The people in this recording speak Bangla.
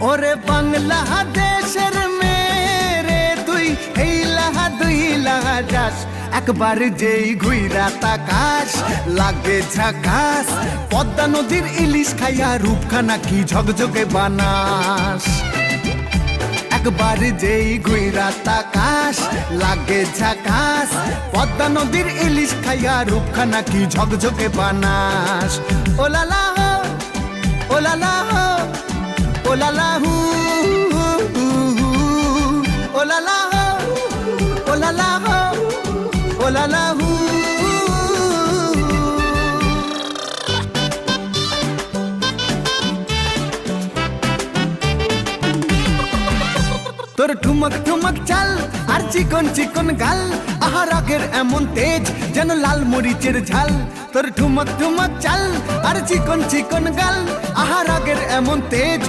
ওরে বাংলাদেশের মেরে তুই এই লাহা দুই লাহা যাস একবার যেই ঘুইরা তাকাস লাগে ঝাকাস পদ্মা নদীর ইলিশ খাইয়া রূপখানা কি ঝকঝকে বানাস একবার যেই ঘুইরা তাকাস লাগে ঝাকাস পদ্মা নদীর ইলিশ খাইয়া রূপখানা কি ঝকঝকে বানাস ওলালা হো ওলালা হো ওলালা হু ওলালা হো ওলালা হো ওলালা হু তোর ঠুমক ঠুমক চাল আর চিকন চিকন গাল আহা রাগের এমন তেজ যেন লাল মরিচের ঝাল তোর ঠুমক ঠুমক চাল আর চিকন চিকন গাল আহা রাগের এমন তেজ